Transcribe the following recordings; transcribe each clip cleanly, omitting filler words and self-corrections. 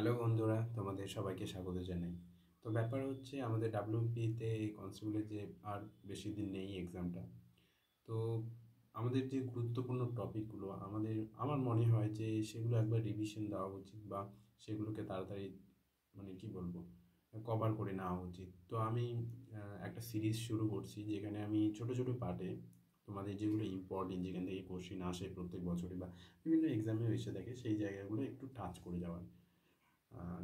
Hello বন্ধুরা, তোমাদের সবাইকে স্বাগত জানাই। তো ব্যাপার হচ্ছে আমাদের ডাব্লিউপিতে কনস্টেবলের যে আর বেশি দিন নেই এক্সামটা। তো আমাদের যে গুরুত্বপূর্ণ টপিকগুলো আমার মনে হয় যে সেগুলো একবার রিভিশন দেওয়া উচিত বা সেগুলোকে তাড়াতাড়ি মানে কি বলবো কভার করে নেওয়া উচিত। তো আমি একটা সিরিজ শুরু করছি যেখানে আমি ছোট ছোট পার্টে তোমাদের যেগুলো ইম্পর্টেন্ট, যেখান থেকে কোশ্চিন আসে প্রত্যেক বছরই বা বিভিন্ন এক্সামে এসে থাকে, সেই জায়গাগুলো একটু টাচ করে যাওয়ার।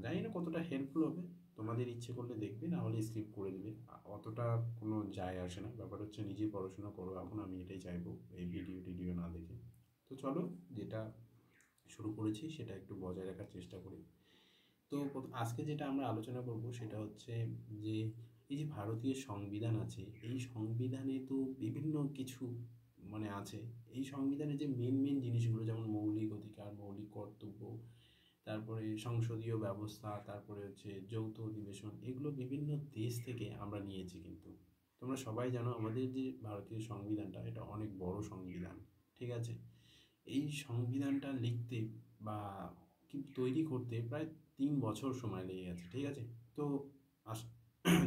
জানি না কতটা হেল্পফুল হবে। তোমাদের ইচ্ছে করলে দেখবে, না হলে স্কিপ করে দেবে। অতটা কোনো যায় আসে না। ব্যাপার হচ্ছে নিজেই পড়াশোনা করো, এখন আমি এটাই চাইবো, এই ভিডিও টিডিও না দেখে। তো চলো, যেটা শুরু করেছি সেটা একটু বজায় রাখার চেষ্টা করি। তো আজকে যেটা আমরা আলোচনা করব সেটা হচ্ছে যে এই যে ভারতীয় সংবিধান আছে, এই সংবিধানে তো বিভিন্ন কিছু মানে আছে। এই সংবিধানে যে মেন মেন জিনিসগুলো, যেমন মৌলিক অধিকার, মৌলিক কর্তব্য, তারপরে সংসদীয় ব্যবস্থা, তারপরে হচ্ছে যৌথ অধিবেশন, এগুলো বিভিন্ন দেশ থেকে আমরা নিয়েছি। কিন্তু তোমরা সবাই জানো আমাদের যে ভারতীয় সংবিধানটা, এটা অনেক বড় সংবিধান, ঠিক আছে? এই সংবিধানটা লিখতে বা কি তৈরি করতে প্রায় 3 বছর সময় লেগে গেছে, ঠিক আছে? তো আস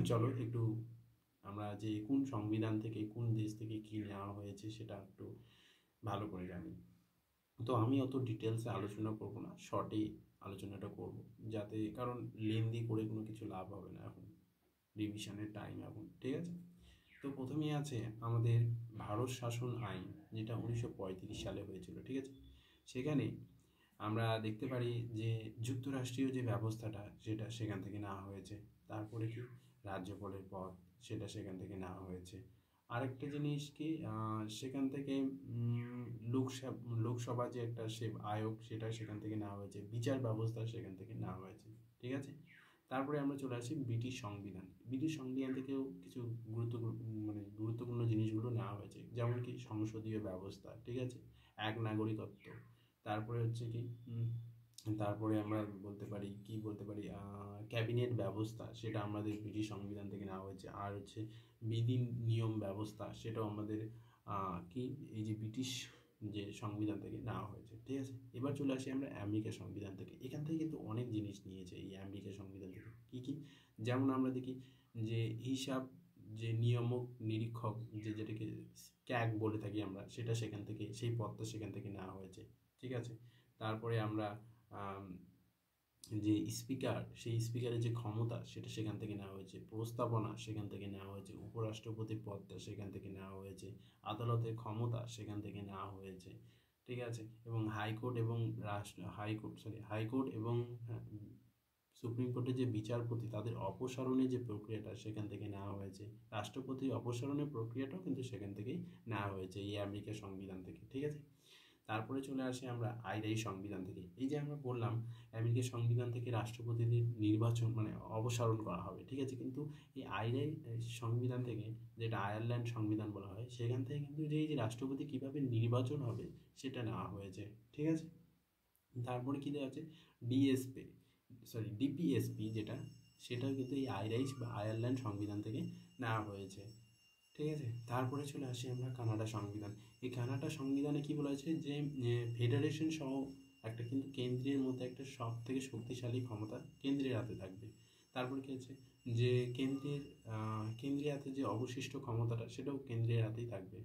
চলো একটু আমরা যে কোন সংবিধান থেকে, কোন দেশ থেকে কী নেওয়া হয়েছে সেটা একটু ভালো করে জানি। তো আমি অত ডিটেলসে আলোচনা করব না, শর্টেই আলোচনাটা করব, যাতে কারণ লেন্দি করে কোনো কিছু লাভ হবে না এখন, রিভিশনের টাইম এখন, ঠিক আছে? তো প্রথমেই আছে আমাদের ভারত শাসন আইন, যেটা 1935 সালে হয়েছিল, ঠিক আছে? সেখানে আমরা দেখতে পারি যে যুক্তরাষ্ট্রীয় যে ব্যবস্থাটা সেটা সেখান থেকে নেওয়া হয়েছে। তারপরে কি রাজ্যপালের পদ, সেটা সেখান থেকে নেওয়া হয়েছে। আরেকটা জিনিস কি, সেখান থেকে লোকসভা যে একটা সে আয়োগ, সেটা সেখান থেকে নেওয়া হয়েছে। বিচার ব্যবস্থা সেখান থেকে নেওয়া হয়েছে, ঠিক আছে? তারপরে আমরা চলে আসি ব্রিটিশ সংবিধান। ব্রিটিশ সংবিধান থেকেও কিছু গুরুত্বপূর্ণ জিনিসগুলো নেওয়া হয়েছে, যেমন কি সংসদীয় ব্যবস্থা, ঠিক আছে? এক নাগরিকত্ব। তারপরে হচ্ছে কি তারপরে আমরা বলতে পারি ক্যাবিনেট ব্যবস্থা, সেটা আমাদের ব্রিটিশ সংবিধান থেকে নেওয়া হয়েছে। আর হচ্ছে বিধি নিয়ম ব্যবস্থা, সেটাও আমাদের কি এই যে ব্রিটিশ যে সংবিধান থেকে নেওয়া হয়েছে, ঠিক আছে? এবার চলে আসি আমরা আমেরিকা সংবিধান থেকে। এখান থেকে কিন্তু অনেক জিনিস নিয়েছে এই আমেরিকা সংবিধান থেকে। কী কী? যেমন আমরা দেখি যে হিসাব, যে নিয়ামক নিরীক্ষক, যেটাকে ক্যাগ বলে থাকি আমরা, সেটা সেখান থেকে, সেই পদটা সেখান থেকে নেওয়া হয়েছে, ঠিক আছে? তারপরে আমরা যে স্পিকার, সেই স্পিকারের যে ক্ষমতা, সেটা সেখান থেকে নেওয়া হয়েছে। প্রস্তাবনা সেখান থেকে নেওয়া হয়েছে। উপরাষ্ট্রপতির পদটা সেখান থেকে নেওয়া হয়েছে। আদালতের ক্ষমতা সেখান থেকে নেওয়া হয়েছে, ঠিক আছে? এবং হাইকোর্ট এবং সুপ্রিম কোর্টের যে বিচারপতি, তাদের অপসারণের যে প্রক্রিয়াটা সেখান থেকে নেওয়া হয়েছে। রাষ্ট্রপতির অপসারণের প্রক্রিয়াটাও কিন্তু সেখান থেকেই নেওয়া হয়েছে, এই আমেরিকা সংবিধান থেকে, ঠিক আছে? তারপরে চলে আসি আমরা আইরাই সংবিধান থেকে। এই যে আমরা বললাম আমেরিকার সংবিধান থেকে রাষ্ট্রপতিদের নির্বাচন মানে অপসারণ করা হবে, ঠিক আছে? কিন্তু এই আইরাই সংবিধান থেকে, যেটা আয়ারল্যান্ড সংবিধান বলা হয়, সেখান থেকে কিন্তু যে এই যে রাষ্ট্রপতি কীভাবে নির্বাচন হবে সেটা নেওয়া হয়েছে, ঠিক আছে? তারপরে কী দেওয়া আছে, ডিপিএসপি যেটা, সেটাও কিন্তু এই আইরাইস বা আয়ারল্যান্ড সংবিধান থেকে নেওয়া হয়েছে, ঠিক আছে? তারপরে চলে আসি আমরা কানাডা সংবিধান। এই কানাডা সংবিধানে কি বলা হয়েছে যে ফেডারেশন সহ একটা কিন্তু কেন্দ্রের মধ্যে একটা সব থেকে শক্তিশালী ক্ষমতা কেন্দ্রের হাতে থাকবে। তারপরে কি আছে যে কেন্দ্রের হাতে যে অবশিষ্ট ক্ষমতাটা, সেটাও কেন্দ্রের হাতেই থাকবে,